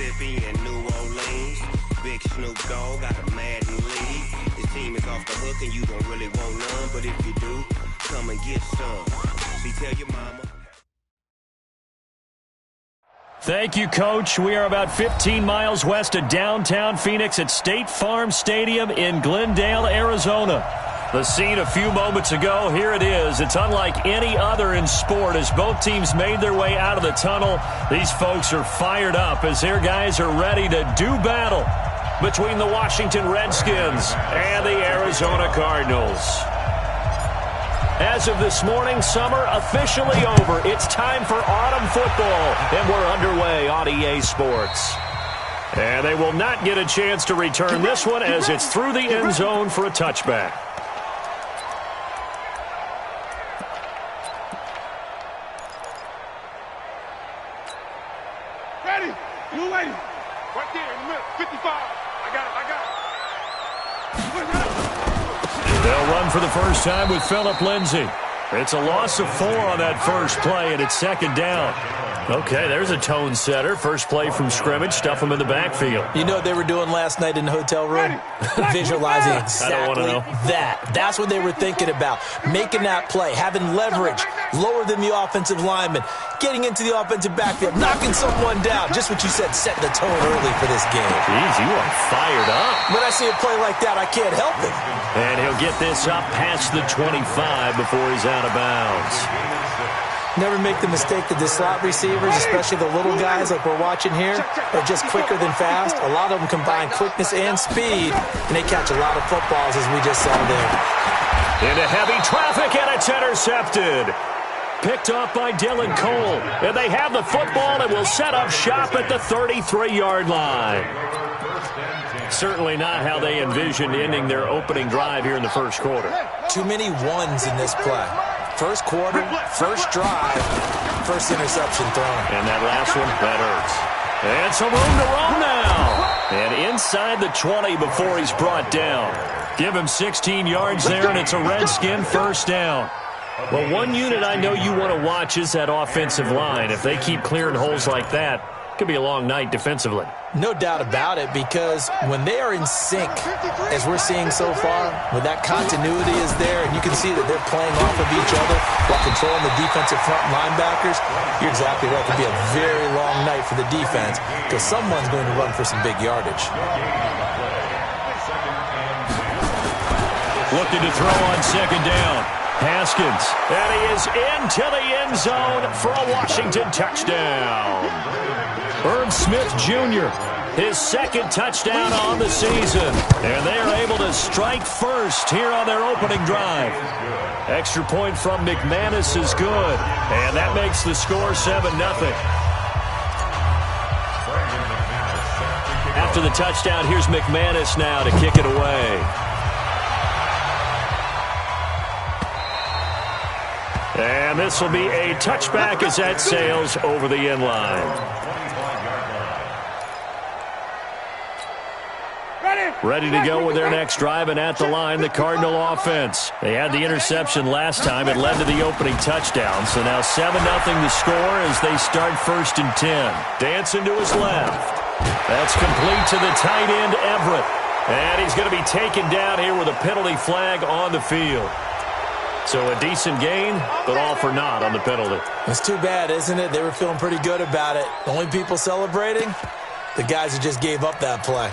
Mississippi and New Orleans. Big Snoop Dogg got a Madden lead. His team is off the hook and you don't really want none, but if you do, come and get some. See, tell your mama. Thank you, Coach. We are about 15 miles west of downtown Phoenix at State Farm Stadium in Glendale, Arizona. The scene a few moments ago, here it is. It's unlike any other in sport as both teams made their way out of the tunnel. These folks are fired up as their guys are ready to do battle between the Washington Redskins and the Arizona Cardinals. As of this morning, summer officially over. It's time for autumn football, and we're underway on EA Sports. And they will not get a chance to return this one as it's through the end zone for a touchback. Ready? You ready? Right there in the middle. 55. I got it. They'll run for the first time with Phillip Lindsay. It's a loss of 4 on that first play, and it's second down. Okay, there's a tone setter. First play from scrimmage, stuff them in the backfield. You know what they were doing last night in the hotel room? Visualizing exactly that. That's what they were thinking about. Making that play, having leverage, lower than the offensive lineman, getting into the offensive backfield, knocking someone down. Just what you said, setting the tone early for this game. Jeez, you are fired up. When I see a play like that, I can't help it. And he'll get this up past the 25 before he's out of bounds. Never make the mistake that the slot receivers, especially the little guys like we're watching here, are just quicker than fast. A lot of them combine quickness and speed, and they catch a lot of footballs, as we just saw there. Into heavy traffic, and it's intercepted. Picked off by Dylan Cole. And they have the football and will set up shop at the 33-yard line. Certainly not how they envisioned ending their opening drive here in the first quarter. Too many ones in this play. First quarter, first drive, first interception thrown. And that last one, that hurts. And some room to roam now. And inside the 20 before he's brought down. Give him 16 yards there, and it's a Redskin first down. Well, one unit I know you want to watch is that offensive line. If they keep clearing holes like that, it could be a long night defensively. No doubt about it, because when they are in sync, as we're seeing so far, when that continuity is there, and you can see that they're playing off of each other while controlling the defensive front linebackers, you're exactly right. It could be a very long night for the defense because someone's going to run for some big yardage. Looking to throw on second down. Haskins, and he is into the end zone for a Washington touchdown. Irv Smith Jr., his second touchdown on the season. And they are able to strike first here on their opening drive. Extra point from McManus is good. And that makes the score 7-0. After the touchdown, here's McManus now to kick it away. And this will be a touchback as that sails over the end line. Ready to go with their next drive, and at the line, the Cardinal offense. They had the interception last time. It led to the opening touchdown. So now 7-0 the score as they start 1st and 10. Dancing to his left. That's complete to the tight end, Everett. And he's going to be taken down here with a penalty flag on the field. So a decent gain, but all for naught on the penalty. It's too bad, isn't it? They were feeling pretty good about it. The only people celebrating, the guys who just gave up that play.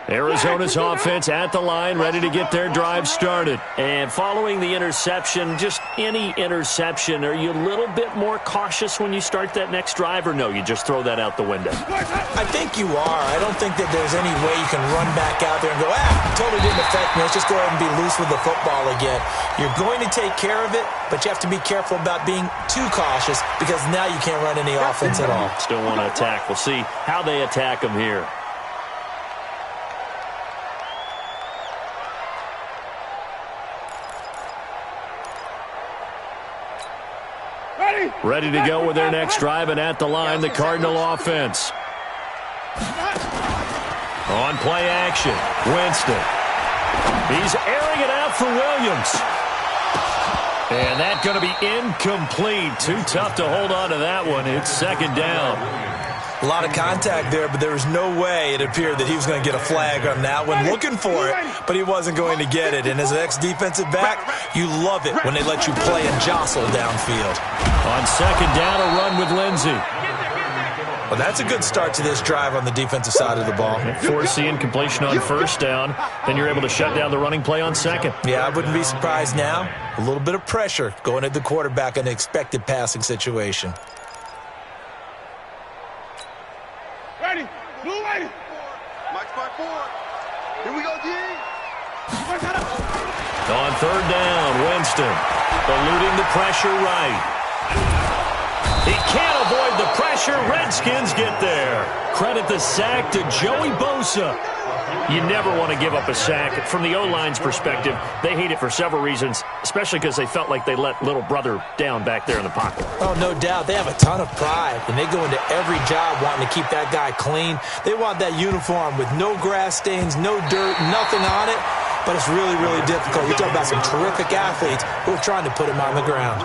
Arizona's offense at the line, ready to get their drive started. And following the interception, just any interception, are you a little bit more cautious when you start that next drive, or no, you just throw that out the window? I think you are. I don't think that there's any way you can run back out there and go, totally didn't affect me. Let's just go ahead and be loose with the football again. You're going to take care of it, but you have to be careful about being too cautious because now you can't run any offense at all. Still want to attack. We'll see how they attack them here. Ready to go with their next drive, and at the line, the Cardinal offense. On play action, Winston. He's airing it out for Williams. And that's going to be incomplete. Too tough to hold on to that one. It's second down. A lot of contact there, but there was no way it appeared that he was going to get a flag on that one. Looking for it, but he wasn't going to get it. And as an ex-defensive back, you love it when they let you play and jostle downfield. On second down, a run with Lindsey. Well, that's a good start to this drive on the defensive side of the ball. Force the incompletion on first down. Then you're able to shut down the running play on second. Yeah, I wouldn't be surprised now. A little bit of pressure going at the quarterback in an expected passing situation. Ready. Blue ready. Mike's by 4. Here we go, G. On third down, Winston eluding the pressure right. He can't avoid the pressure. Redskins get there. Credit the sack to Joey Bosa. You never want to give up a sack. From the O-line's perspective, they hate it for several reasons, especially because they felt like they let little brother down back there in the pocket. Oh, no doubt. They have a ton of pride, and they go into every job wanting to keep that guy clean. They want that uniform with no grass stains, no dirt, nothing on it, but it's really, really difficult. You're talking about some terrific athletes who are trying to put him on the ground.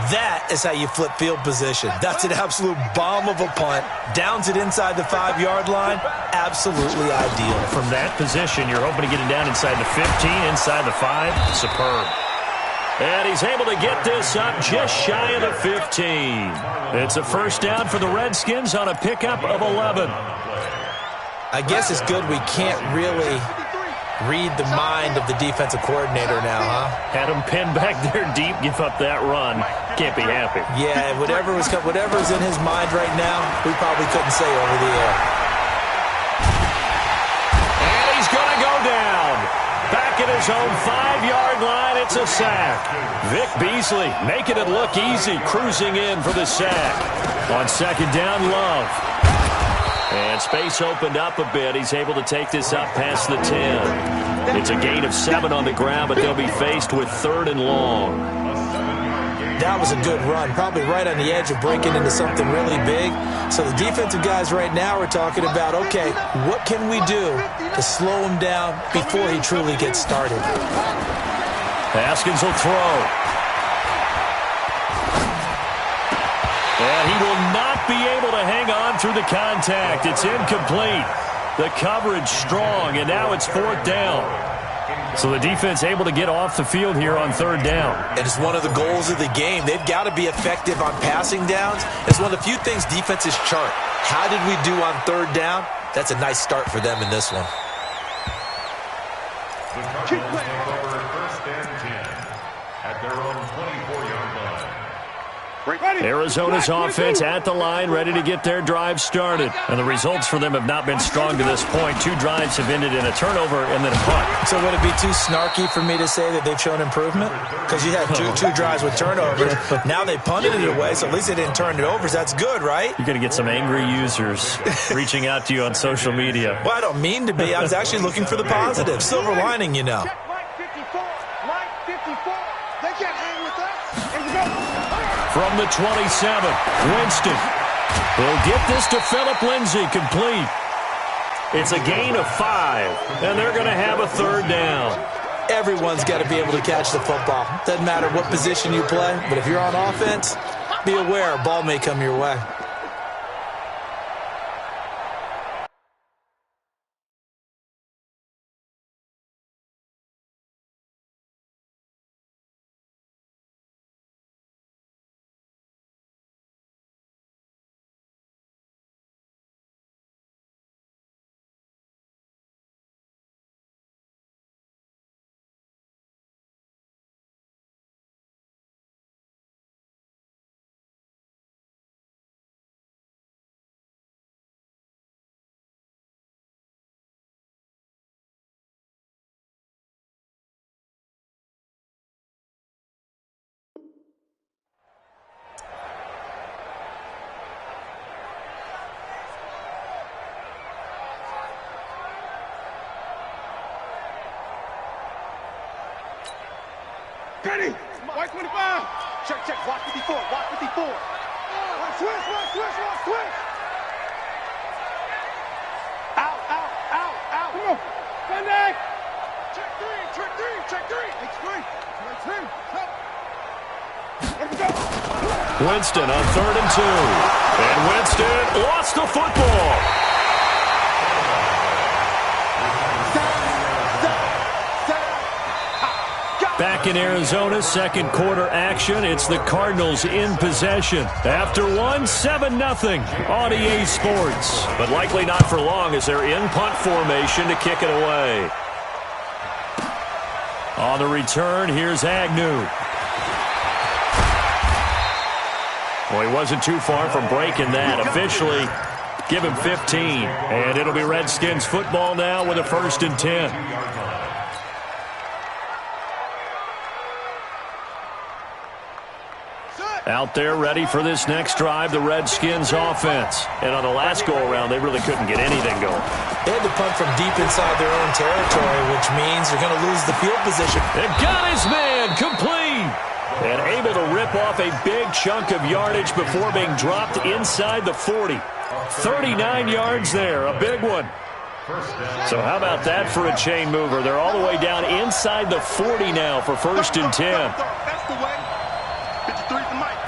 That is how you flip field position. That's an absolute bomb of a punt. Downs it inside the 5-yard line. Absolutely ideal. From that position, you're hoping to get it down inside the 15, inside the 5. Superb. And he's able to get this up just shy of the 15. It's a first down for the Redskins on a pickup of 11. I guess it's good we can't really read the mind of the defensive coordinator now, huh? Had him pinned back there deep, give up that run. Can't be happy. Yeah, whatever's in his mind right now, we probably couldn't say over the air. And he's going to go down. Back at his own 5-yard line, it's a sack. Vic Beasley making it look easy, cruising in for the sack. On second down, Love. And space opened up a bit. He's able to take this up past the 10. It's a gain of 7 on the ground, but they'll be faced with third and long. That was a good run, probably right on the edge of breaking into something really big. So the defensive guys right now are talking about, okay, what can we do to slow him down before he truly gets started? Haskins will throw. And he will not be able to hang on through the contact. It's incomplete. The coverage strong, and now it's fourth down. So the defense able to get off the field here on third down. And it's one of the goals of the game. They've got to be effective on passing downs. It's one of the few things defenses chart. How did we do on third down? That's a nice start for them in this one. The Cardinals take over first and 10 at their own 24-yard line. Arizona's offense at the line, ready to get their drive started. And the results for them have not been strong to this point. 2 drives have ended in a turnover and then a punt. So would it be too snarky for me to say that they've shown improvement? Because you had two drives with turnovers. Now they punted it away, so at least they didn't turn it over. So that's good, right? You're going to get some angry users reaching out to you on social media. Well, I don't mean to be. I was actually looking for the positive. Silver lining, you know. Mike 54. They can't hang with us. And we go. From the 27, Winston. He'll get this to Phillip Lindsay, complete. It's a gain of 5, and they're going to have a third down. Everyone's got to be able to catch the football. Doesn't matter what position you play, but if you're on offense, be aware a ball may come your way. Penny, white 25. Check, block 54, block 54. Switch. Out. Come on. Sunday. Check three. It's three. It's him. Help. Winston on 3rd and 2. And Winston lost the football. Back in Arizona, second quarter action. It's the Cardinals in possession. After one, 7-0 on EA Sports. But likely not for long as they're in punt formation to kick it away. On the return, here's Agnew. Well, he wasn't too far from breaking that. Officially, give him 15. And it'll be Redskins football now with a 1st and 10. Out there ready for this next drive, the Redskins offense. And on the last go-around, they really couldn't get anything going. They had to punt from deep inside their own territory, which means they're going to lose the field position. And got his man complete. And able to rip off a big chunk of yardage before being dropped inside the 40. 39 yards there, a big one. So how about that for a chain mover? They're all the way down inside the 40 now for 1st and 10. That's the way. 53 for Mike.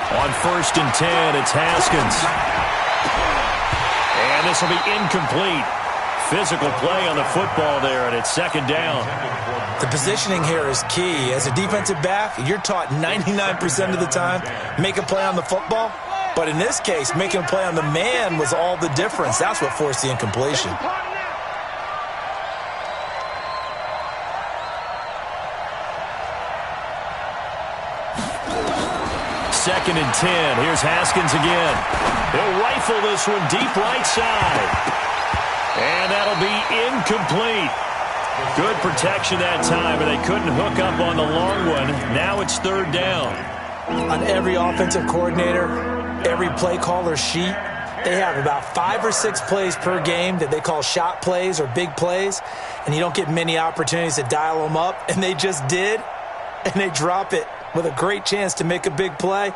On 1st and 10, it's Haskins. And this will be incomplete. Physical play on the football there, and it's 2nd down. The positioning here is key. As a defensive back, you're taught 99% of the time, make a play on the football. But in this case, making a play on the man was all the difference. That's what forced the incompletion. Second and 10. Here's Haskins again. He'll rifle this one deep right side. And that'll be incomplete. Good protection that time, and they couldn't hook up on the long one. Now it's 3rd down. On every offensive coordinator, every play caller sheet, they have about 5 or 6 plays per game that they call shot plays or big plays, and you don't get many opportunities to dial them up, and they just did, and they drop it with a great chance to make a big play.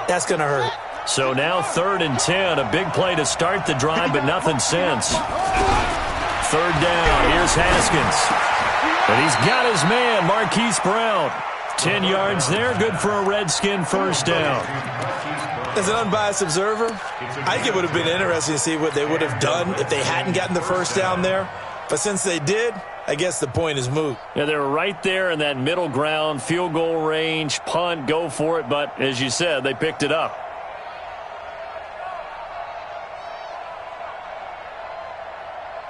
That's going to hurt. So now 3rd and 10, a big play to start the drive, but nothing since. 3rd down, here's Haskins. And he's got his man, Marquise Brown. 10 yards there, good for a Redskin 1st down. As an unbiased observer, I think it would have been interesting to see what they would have done if they hadn't gotten the 1st down there. But since they did, I guess the point is moot. Yeah, they were right there in that middle ground, field goal range, punt, go for it. But as you said, they picked it up.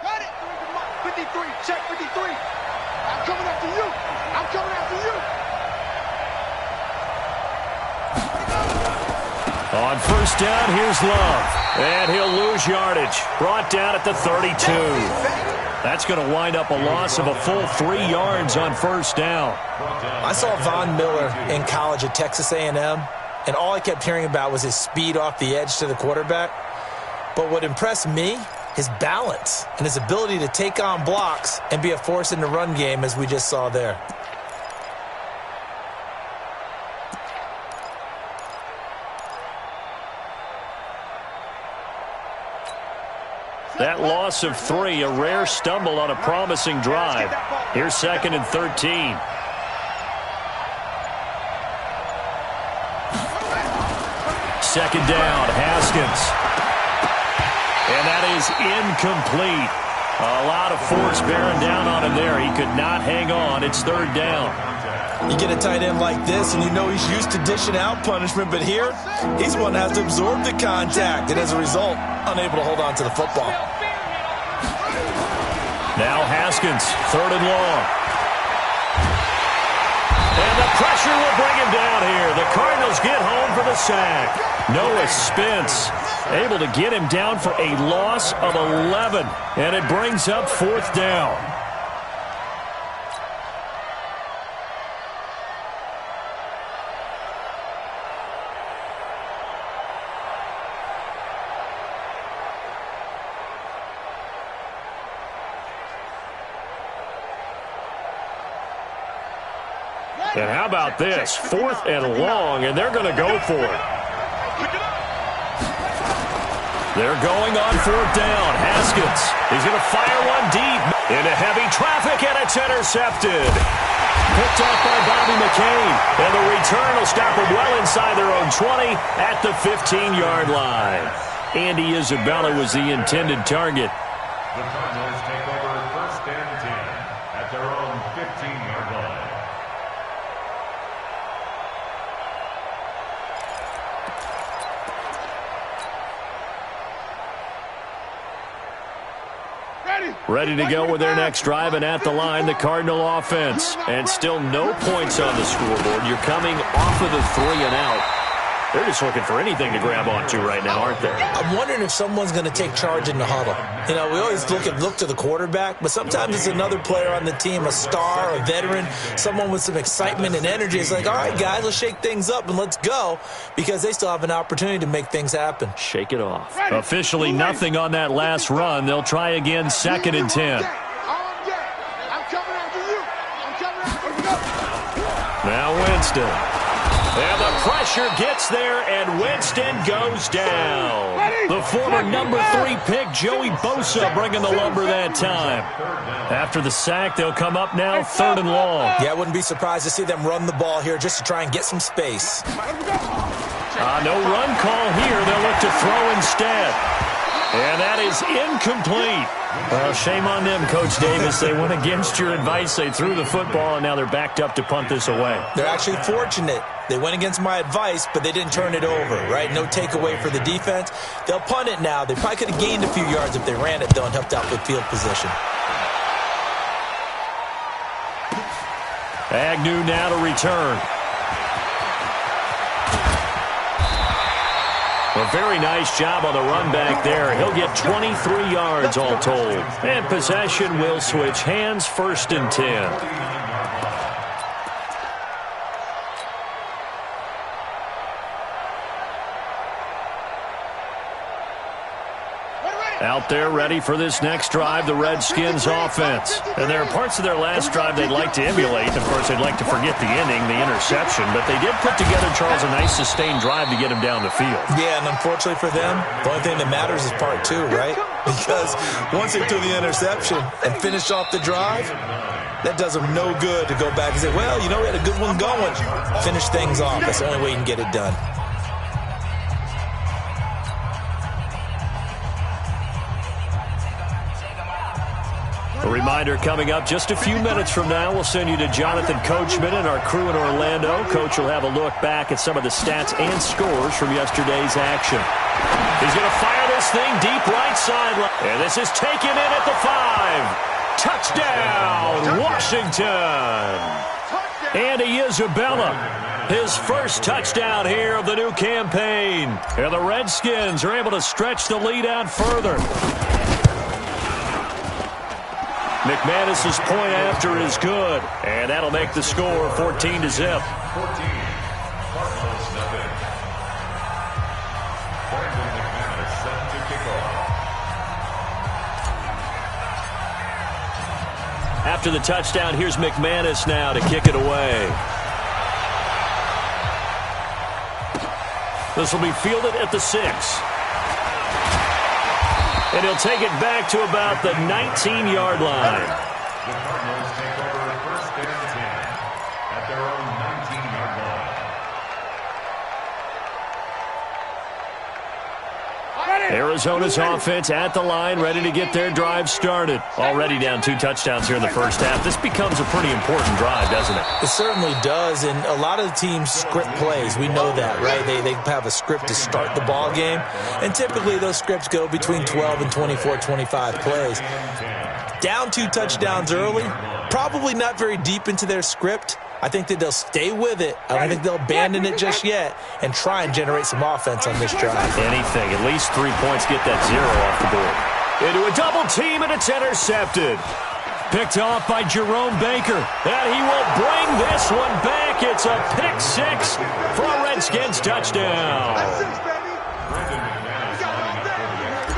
Got it. 53. Check 53. I'm coming after you. I'm coming after you. On 1st down, here's Love. And he'll lose yardage. Brought down at the 32. That's going to wind up a loss of a full 3 yards on 1st down. I saw Von Miller in college at Texas A&M, and all I kept hearing about was his speed off the edge to the quarterback. But what impressed me, his balance and his ability to take on blocks and be a force in the run game, as we just saw there. That loss of 3, a rare stumble on a promising drive. Here's 2nd and 13. Second down, Haskins. And that is incomplete. A lot of force bearing down on him there. He could not hang on. It's 3rd down. You get a tight end like this, and you know he's used to dishing out punishment, but here, he's one that has to absorb the contact, and as a result, unable to hold on to the football. Now Haskins, 3rd and long. And the pressure will bring him down here. The Cardinals get home for the sack. Noah Spence able to get him down for a loss of 11, and it brings up 4th down. And how about this? 4th and long, and they're going to go for it. They're going on 4th down. Haskins, he's going to fire one deep into heavy traffic, and it's intercepted. picked off by Bobby McCain. And the return will stop them well inside their own 20 at the 15-yard line. Andy Isabella was the intended target. The Cardinals take over 1st and 10 at their own 15-yard line. Ready to go with their next drive, and at the line, the Cardinal offense. And still no points on the scoreboard. You're coming off of the 3-and-out. They're just looking for anything to grab onto right now, aren't they? I'm wondering if someone's going to take charge in the huddle. You know, we always look to the quarterback, but sometimes it's another player on the team, a star, a veteran, someone with some excitement and energy. It's like, all right, guys, let's shake things up and let's go, because they still have an opportunity to make things happen. Shake it off. Officially nothing on that last run. They'll try again, 2nd and 10. Now Winston. And the pressure gets there, and Winston goes down. The former number 3 pick, Joey Bosa, bringing the lumber that time. After the sack, they'll come up now 3rd and long. Yeah, I wouldn't be surprised to see them run the ball here just to try and get some space. No run call here. They'll look to throw instead. And that is incomplete. Well, shame on them, Coach Davis. They went against your advice. They threw the football, and now they're backed up to punt this away. They're actually fortunate. They went against my advice, but they didn't turn it over, right? No takeaway for the defense. They'll punt it now. They probably could have gained a few yards if they ran it, though, and helped out with field position. Agnew now to return. A very nice job on the run back there. He'll get 23 yards all told. And possession will switch hands, 1st and 10. Out there ready for this next drive, the Redskins offense. And there are parts of their last drive they'd like to emulate. Of course, they'd like to forget the ending, the interception. But they did put together, Charles, a nice sustained drive to get him down the field. Yeah, and unfortunately for them, the only thing that matters is part 2, right? Because once they took the interception and finished off the drive, that does them no good to go back and say, well, you know, we had a good one going. Finish things off. That's the only way you can get it done. A reminder coming up just a few minutes from now, we'll send you to Jonathan Coachman and our crew in Orlando. Coach will have a look back at some of the stats and scores from yesterday's action. He's going to fire this thing deep right sideline. And this is taken in at the 5. Touchdown, Washington. Andy Isabella, his first touchdown here of the new campaign. And the Redskins are able to stretch the lead out further. McManus's point after is good, and that'll make the score 14-0. 14. Cardinals nothing. Brandon McManus set to kick off. After the touchdown, here's McManus now to kick it away. This will be fielded at the 6. And he'll take it back to about the 19-yard line. The Cardinals take over 1st and 10 at their own 19-yard line. Arizona's offense at the line, ready to get their drive started. Already down 2 touchdowns here in the first half. This becomes a pretty important drive, doesn't it? It certainly does, and a lot of the teams script plays. We know that, right? They have a script to start the ball game, and typically those scripts go between 12 and 24, 25 plays. Down 2 touchdowns early, probably not very deep into their script. I think that they'll stay with it. I don't think they'll abandon it just yet and try and generate some offense on this drive. Anything. At least 3 points, get that 0 off the board. Into a double team, and it's intercepted. Picked off by Jerome Baker. And he will bring this one back. It's a pick 6 for a Redskins touchdown.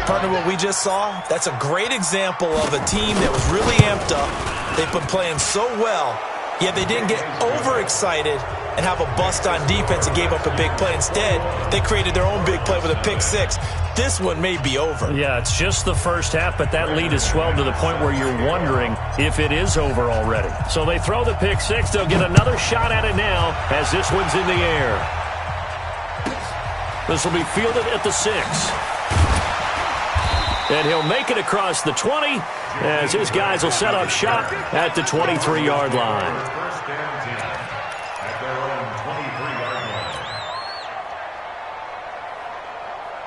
Partner, what we just saw, that's a great example of a team that was really amped up. They've been playing so well. Yeah, they didn't get overexcited and have a bust on defense and gave up a big play. Instead, they created their own big play with a pick six. This one may be over. Yeah, it's just the first half, but that lead has swelled to the point where you're wondering if it is over already. So they throw the pick six. They'll get another shot at it now as this one's in the air. This will be fielded at the 6. And he'll make it across the 20 as his guys will set up shop at the 23-yard line. First and 10 at their own 23-yard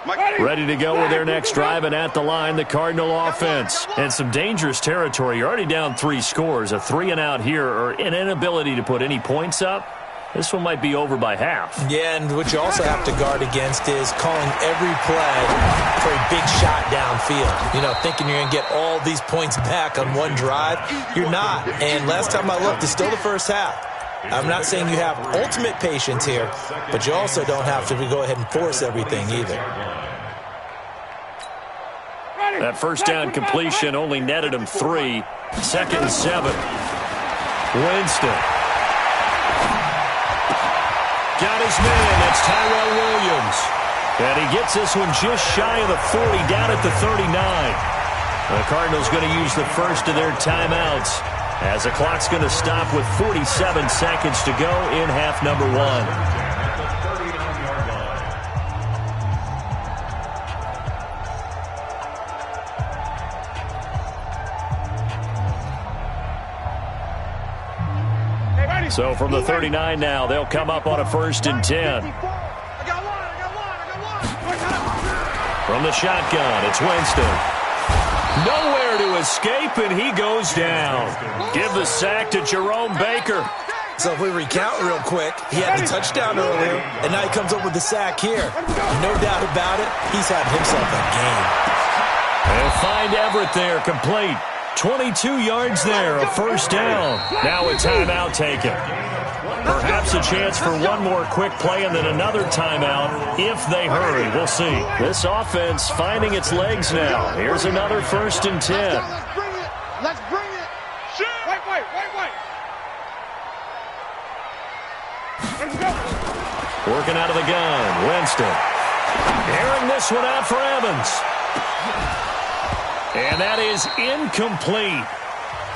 line. Ready to go with their next drive, and at the line, the Cardinal offense. And some dangerous territory. You're already down 3 scores. A 3-and-out here, or an inability to put any points up. This one might be over by half. Yeah, and what you also have to guard against is calling every play for a big shot downfield. You know, thinking you're going to get all these points back on one drive. You're not. And last time I looked, it's still the first half. I'm not saying you have ultimate patience here, but you also don't have to go ahead and force everything either. That first down completion only netted him 3. 2nd and 7. Winston. Got his man. That's Tyrell Williams. And he gets this one just shy of the 40, down at the 39. The Cardinals going to use the first of their timeouts as the clock's going to stop with 47 seconds to go in half number 1. So from the 39 now, they'll come up on a 1st and 10. From the shotgun, it's Winston. Nowhere to escape, and he goes down. Give the sack to Jerome Baker. So if we recount real quick, he had the touchdown earlier, and now he comes up with the sack here. No doubt about it, he's had himself a game. They'll find Everett there, complete. 22 yards there, a 1st down. Now a timeout taken. Perhaps a chance for one more quick play and then another timeout if they hurry. We'll see. This offense finding its legs now. Here's another 1st and 10. Let's bring it. Wait. Let's go. Working out of the gun, Winston. Airing this one out for Evans. And that is incomplete.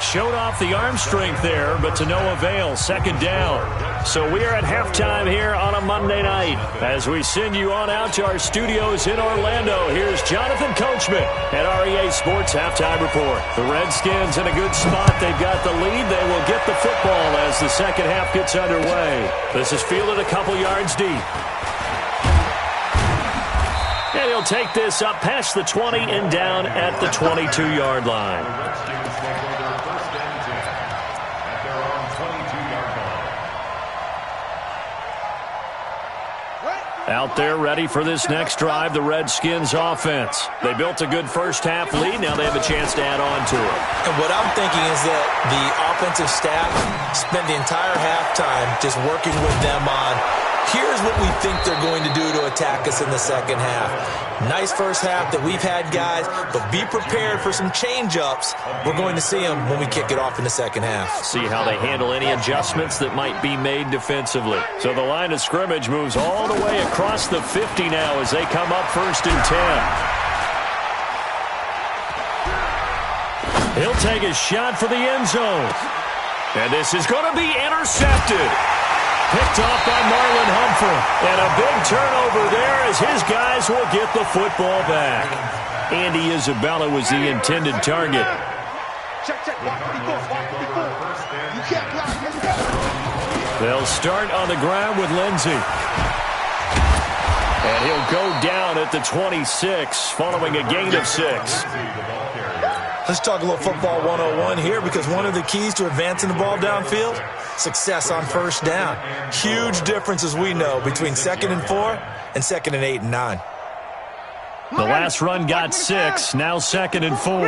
Showed off the arm strength there, but to no avail. 2nd down. So we are at halftime here on a Monday night. As we send you on out to our studios in Orlando, here's Jonathan Coachman at REA Sports Halftime Report. The Redskins in a good spot. They've got the lead. They will get the football as the second half gets underway. This is fielded a couple yards deep. And he'll take this up past the 20 and down at the 22-yard line. Out there ready for this next drive, the Redskins offense. They built a good first half lead. Now they have a chance to add on to it. And what I'm thinking is that the offensive staff spent the entire halftime just working with them on, here's what we think they're going to do to attack us in the second half. Nice first half that we've had, guys, but be prepared for some change-ups. We're going to see them when we kick it off in the second half. See how they handle any adjustments that might be made defensively. So the line of scrimmage moves all the way across the 50 now as they come up 1st and 10. He'll take a shot for the end zone. And this is going to be intercepted. Picked off by Marlon Humphrey. And a big turnover there as his guys will get the football back. Andy Isabella was the intended target. Check. Block 54. You can't block. Let's go. They'll start on the ground with Lindsey. And he'll go down at the 26 following a gain of 6. Let's talk a little football 101 here, because one of the keys to advancing the ball downfield, success on 1st down. Huge difference, as we know, between 2nd and 4 and 2nd and 8 and 9. The last run got 6, now 2nd and 4.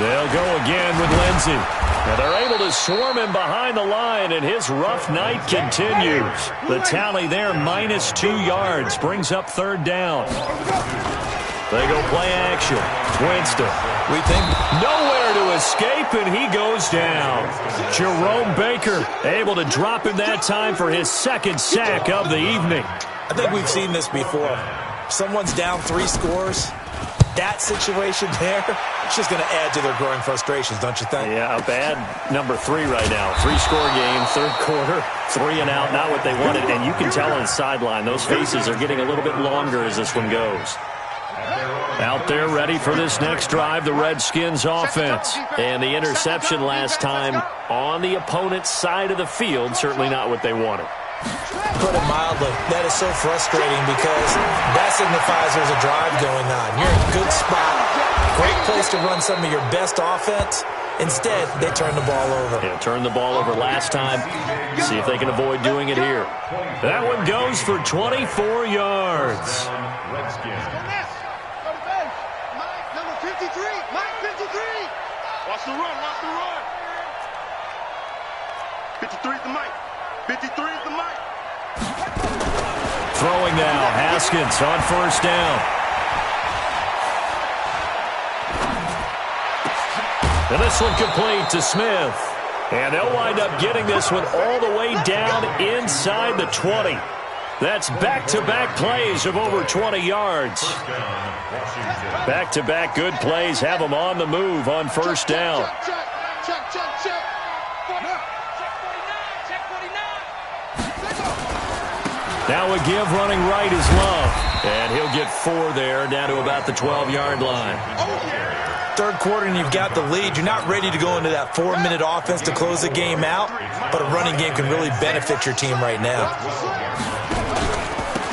They'll go again with Lindsey. And they're able to swarm him behind the line, and his rough night continues. The tally there, minus 2 yards, brings up 3rd down. They go play action. Winston. We think Nowhere Nowhere to escape, and he goes down. Jerome Baker able to drop him that time for his second sack of the evening. I think we've seen this before. Someone's down 3 scores. That situation there, it's just going to add to their growing frustrations, don't you think? Yeah, a bad number 3 right now. 3-score game, third quarter, 3 and out, not what they wanted. And you can tell on the sideline, those faces are getting a little bit longer as this one goes. Out there ready for this next drive, the Redskins offense. And the interception last time on the opponent's side of the field, certainly not what they wanted. Put it mildly, that is so frustrating because that signifies there's a drive going on. You're in a good spot, great place to run some of your best offense. Instead, they turn the ball over. Yeah, turned the ball over last time. See if they can avoid doing it here. That one goes for 24 yards. Number 53, Mike 53. Watch the run, watch the run. 53 is the Mike. 53 is the Mike. Throwing now, Haskins on first down. And this one complete to Smith. And they'll wind up getting this one all the way down inside the 20. That's back-to-back plays of over 20 yards. Back-to-back good plays have them on the move on first down. Check. Now a give running right is Love. And he'll get 4 there, down to about the 12-yard line. Third quarter and you've got the lead. You're not ready to go into that 4-minute offense to close the game out, but a running game can really benefit your team right now.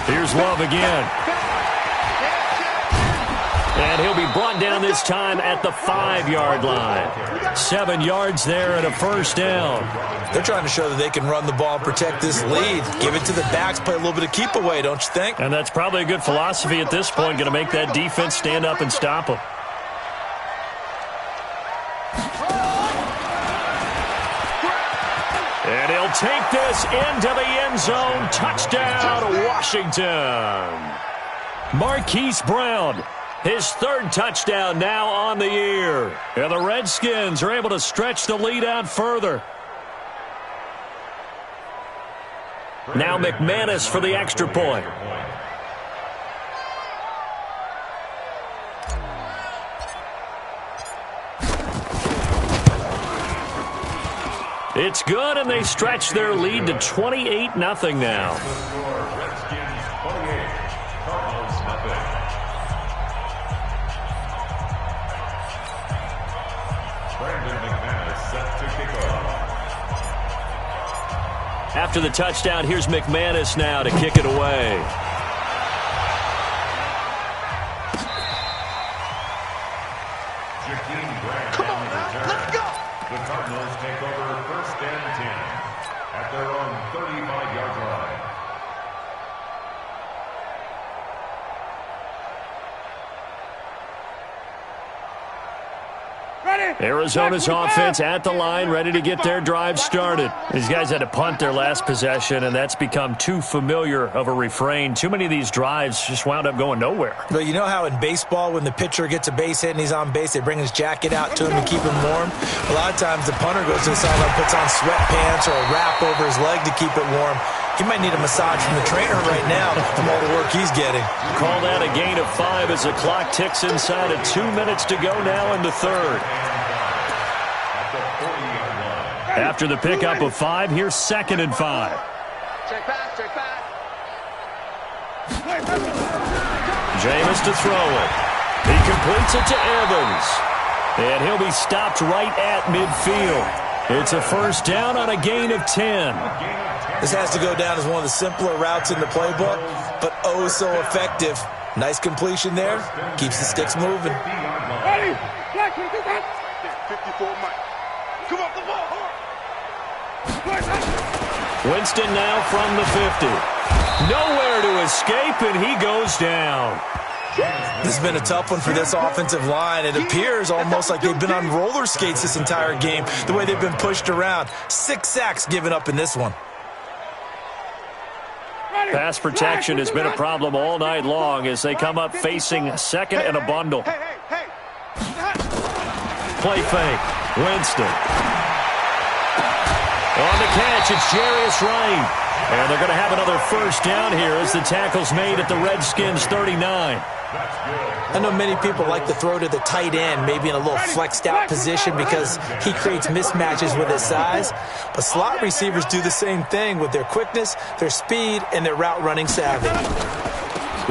Here's Love again. And he'll be brought down this time at the 5-yard line. 7 yards there and a first down. They're trying to show that they can run the ball and protect this lead. Give it to the backs, play a little bit of keep away, don't you think? And that's probably a good philosophy at this point, going to make that defense stand up and stop them. And he'll take this into the end zone. Touchdown, Washington. Marquise Brown, his 3rd touchdown now on the year. And the Redskins are able to stretch the lead out further. Now McManus for the extra point. It's good, and they stretch their lead to 28-0 now. Redskins 28, Cardinals nothing. Brandon McManus set to kick off. After the touchdown, here's McManus now to kick it away. Come on now, let's go. The Cardinals take over first and 10 at their own 35-yard line. Arizona's offense at the line, ready to get their drive started. These guys had to punt their last possession, and that's become too familiar of a refrain. Too many of these drives just wound up going nowhere. But you know how in baseball, when the pitcher gets a base hit and he's on base, they bring his jacket out to him to keep him warm? A lot of times the punter goes to the sideline, puts on sweatpants or a wrap over his leg to keep it warm. He might need a massage from the trainer right now from all the work he's getting. Call that a gain of 5 as the clock ticks inside of 2 minutes to go now in the third. After the pickup of 5, here's 2nd and 5. Check back. Jameis to throw it. He completes it to Evans. And he'll be stopped right at midfield. It's a first down on a gain of 10. This has to go down as one of the simpler routes in the playbook, but oh so effective. Nice completion there. Keeps the sticks moving. 54 Mike. Come off the ball. Winston now from the 50. Nowhere to escape, and he goes down. This has been a tough one for this offensive line. It appears almost like they've been on roller skates this entire game, the way they've been pushed around. 6 sacks given up in this one. Pass protection has been a problem all night long as they come up facing 2nd and a bundle. play fake. Winston. On the catch, it's Yr2. And they're going to have another first down here as the tackle's made at the Redskins' 39. I know many people like to throw to the tight end, maybe in a little flexed out position because he creates mismatches with his size. But slot receivers do the same thing with their quickness, their speed, and their route running savvy.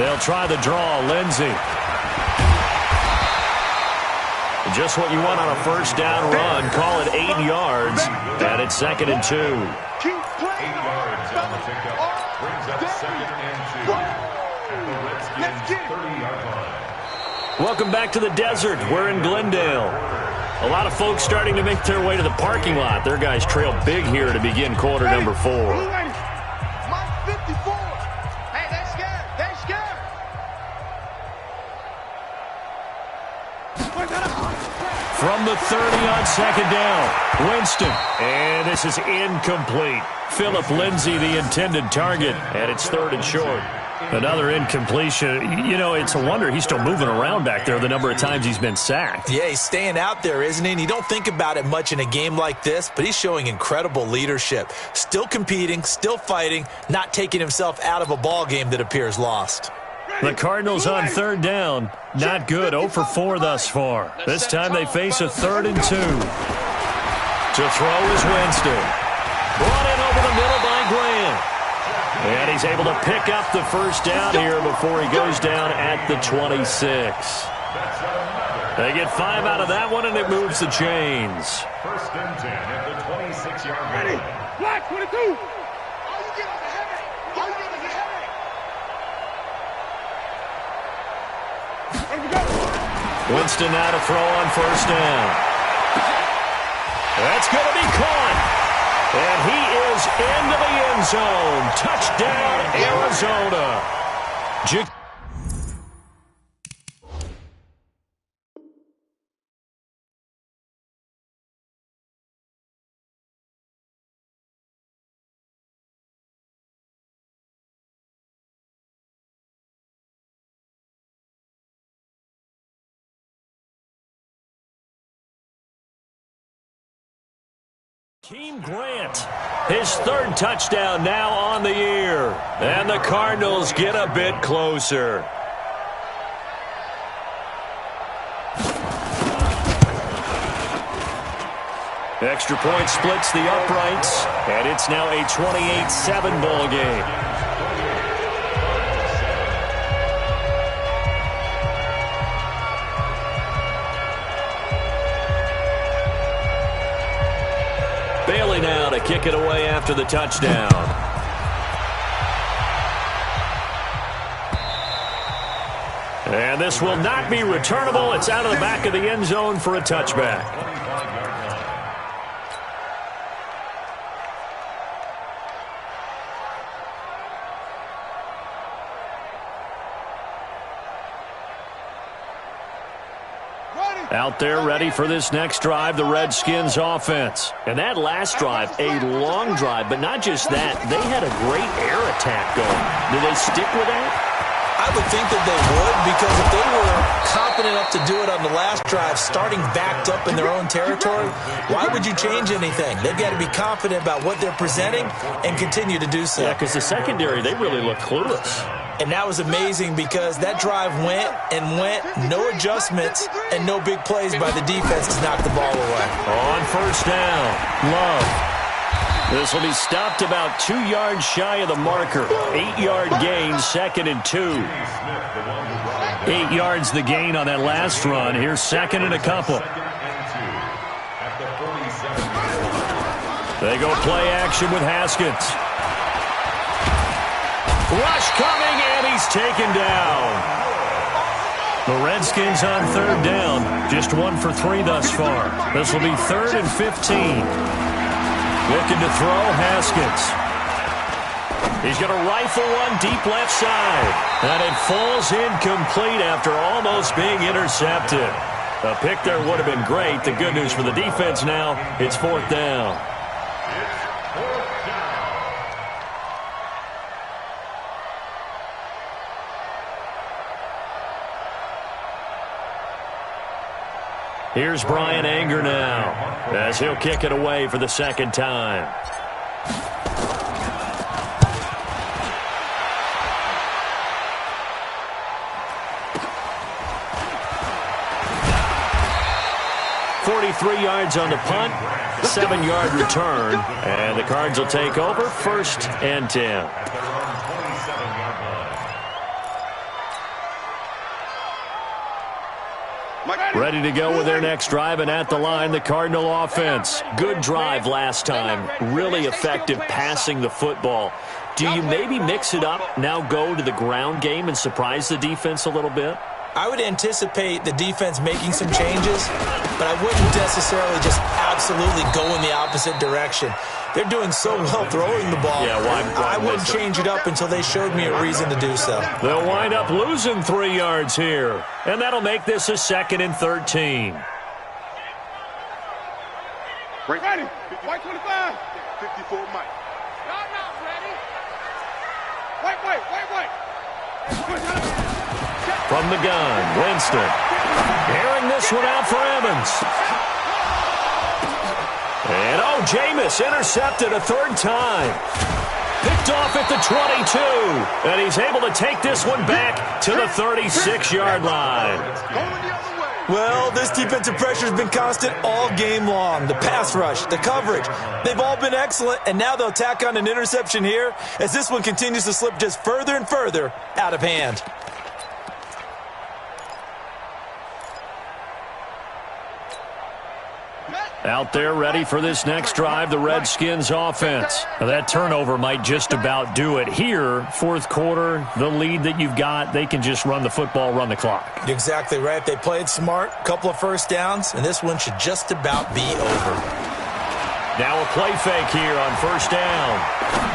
They'll try the draw. Lindsey. Just what you want on a first down run. Call it 8 yards. And it's 2nd and 2. 8 yards on the pickup. Brings up 2nd and 2. At the Redskins' 30-yard line. Welcome back to the desert. We're in Glendale. A lot of folks starting to make their way to the parking lot. Their guys trail big here to begin quarter number 4. Mike 54. Hey, they're scared. They're scared. From the 30 on 2nd down, Winston. And this is incomplete. Phillip Lindsay, the intended target, and it's 3rd and short. Another incompletion. You know, it's a wonder he's still moving around back there the number of times he's been sacked. Yeah, he's staying out there, isn't he? And you don't think about it much in a game like this, but he's showing incredible leadership. Still competing, still fighting, not taking himself out of a ball game that appears lost. The Cardinals on 3rd down. Not good. 0 for 4 thus far. This time they face a 3rd and 2. To throw is Winston. Brought in over the middle by Graham. And he's able to pick up the first down here before he goes down at the 26. They get 5 out of that one, and it moves the chains. 1st and 10 at the 26-yard line. Black 22. All you get is a headache. All you get is a headache. Winston now to throw on 1st down. That's going to be caught. And he is into the end zone. Touchdown, Arizona. Team Grant, his 3rd touchdown now on the year. And the Cardinals get a bit closer. Extra point splits the uprights, and it's now a 28-7 ball game. Bailey now to kick it away after the touchdown. And this will not be returnable. It's out of the back of the end zone for a touchback. Out there ready for this next drive, the Redskins offense. And that last drive, a long drive, but not just that. They had a great air attack going. Do they stick with that? I would think that they would, because if they were confident enough to do it on the last drive, starting backed up in their own territory, why would you change anything? They've got to be confident about what they're presenting and continue to do so. Yeah, because the secondary, they really look clueless. And that was amazing because that drive went and went, no adjustments, and no big plays by the defense to knock the ball away. On 1st down, Love. This will be stopped about 2 yards shy of the marker. 8-yard gain, 2nd and 2. 8 yards the gain on that last run. Here's 2nd and a couple. They go play action with Haskins. Rush coming, and he's taken down. The Redskins on 3rd down. Just 1 for 3 thus far. This will be 3rd and 15. Looking to throw, Haskins. He's going to rifle one deep left side. And it falls incomplete after almost being intercepted. A pick there would have been great. The good news for the defense now, it's 4th down. Here's Brian Anger now as he'll kick it away for the second time. yards on the punt, 7-yard return, and the Cards will take over 1st and 10. Ready to go with their next drive, and at the line, the Cardinal offense. Good drive last time. Really effective passing the football. Do you maybe mix it up, now go to the ground game and surprise the defense a little bit? I would anticipate the defense making some changes, but I wouldn't necessarily just absolutely go in the opposite direction. They're doing so well throwing the ball. Yeah, why I wouldn't change it up until they showed me a reason to do so. They'll wind up losing 3 yards here, and that'll make this a 2nd and 13. Ready. White 25. 54 Mike. Y'all not ready. White. From the gun, Winston. Airing this one out for Evans. And, Jameis intercepted a 3rd time. Picked off at the 22. And he's able to take this one back to the 36-yard line. Well, this defensive pressure has been constant all game long. The pass rush, the coverage, they've all been excellent, and now they'll tack on an interception here as this one continues to slip just further and further out of hand. Out there ready for this next drive, the Redskins offense. Now, that turnover might just about do it. Here, 4th quarter, the lead that you've got, they can just run the football, run the clock. Exactly right. They played smart, couple of first downs, and this one should just about be over. Now a play fake here on 1st down.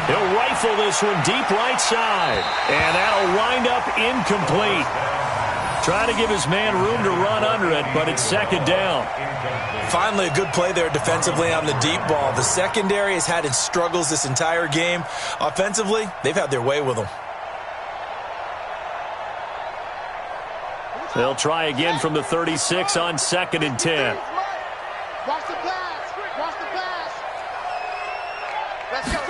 He'll rifle this one deep right side, and that'll wind up incomplete. Try to give his man room to run under it, but it's 2nd down. Finally, a good play there defensively on the deep ball. The secondary has had its struggles this entire game. Offensively, they've had their way with them. They'll try again from the 36 on 2nd and 10. Watch the pass. Let's go.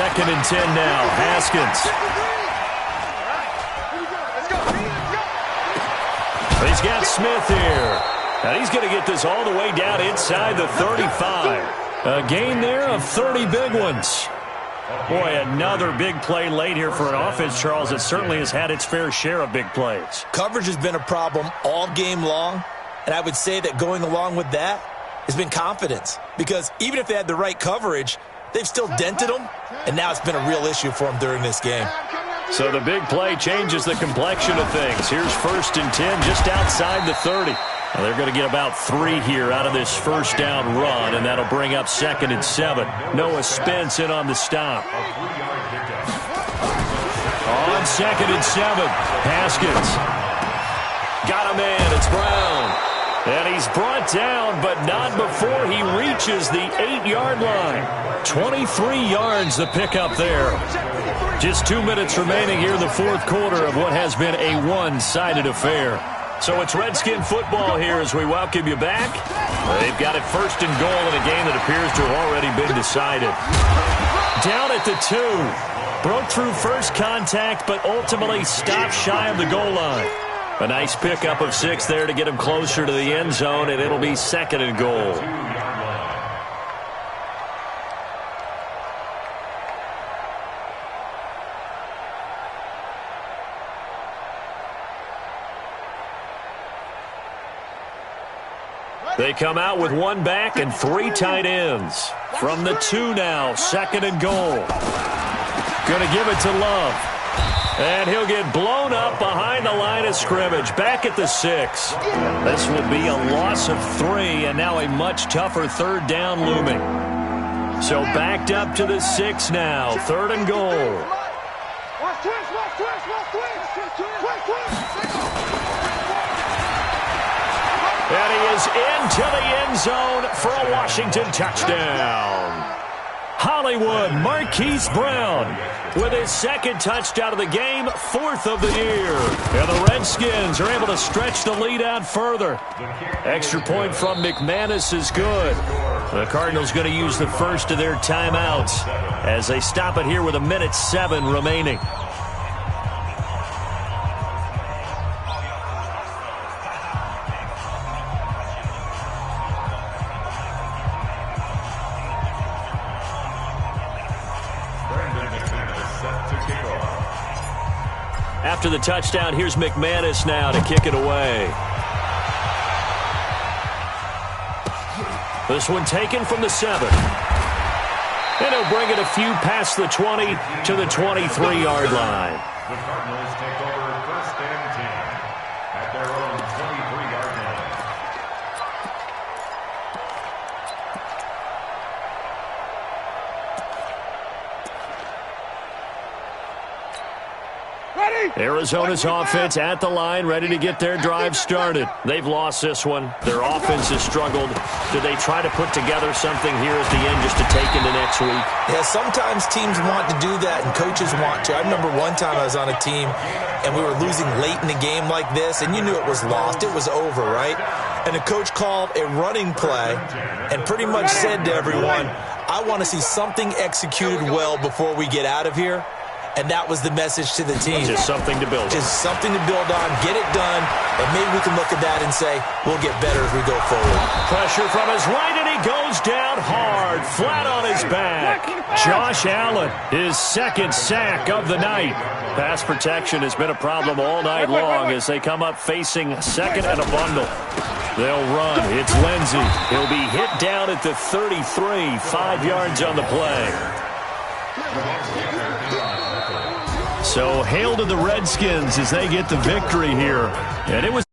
2nd and 10 now. Haskins. He's got Smith here. And he's going to get this all the way down inside the 35. A gain there of 30 big ones. Boy, another big play late here for an offense, Charles, that certainly has had its fair share of big plays. Coverage has been a problem all game long, and I would say that going along with that has been confidence. Because even if they had the right coverage, they've still dented them, and now it's been a real issue for them during this game. So the big play changes the complexion of things. Here's 1st and 10 just outside the 30. Now they're going to get about 3 here out of this 1st down run, and that'll bring up 2nd and 7. Noah Spence in on the stop. On 2nd and 7, Haskins. Got a man, it's Brown. And he's brought down, but not before he reaches the 8-yard line. 23 yards the pickup there. Just 2 minutes remaining here in the 4th quarter of what has been a one-sided affair. So it's Redskin football here as we welcome you back. They've got it 1st and goal in a game that appears to have already been decided. Down at the 2. Broke through first contact, but ultimately stopped shy of the goal line. A nice pickup of 6 there to get him closer to the end zone, and it'll be 2nd and goal. They come out with 1 back and 3 tight ends. From the 2 now, 2nd and goal. Going to give it to Love. And he'll get blown up behind the line of scrimmage. Back at the 6. This will be a loss of 3, and now a much tougher 3rd down looming. So backed up to the 6 now, 3rd and goal. And he is into the end zone for a Washington touchdown. Hollywood Marquise Brown with his second touchdown of the game, 4th of the year. And the Redskins are able to stretch the lead out further. Extra point from McManus is good. The Cardinals going to use the first of their timeouts as they stop it here with 1:07 remaining. After the touchdown, here's McManus now to kick it away. This one taken from the 7. And he'll bring it a few past the 20 to the 23-yard line. The Cardinals take over 1st and 10 at their own 23-yard line. Arizona's offense at the line, ready to get their drive started. They've lost this one. Their offense has struggled. Do they try to put together something here at the end just to take into next week? Yeah, sometimes teams want to do that and coaches want to. I remember one time I was on a team and we were losing late in a game like this, and you knew it was lost. It was over, right? And the coach called a running play and pretty much said to everyone, I want to see something executed well before we get out of here. And that was the message to the team. Just something to build on. Just something to build on, get it done, and maybe we can look at that and say, we'll get better as we go forward. Pressure from his right, and he goes down hard, flat on his back. Josh Allen, his second sack of the night. Pass protection has been a problem all night long as they come up facing second and a bundle. They'll run. It's Lindsey. He'll be hit down at the 33, 5 yards on the play. So hail to the Redskins as they get the victory here. And it was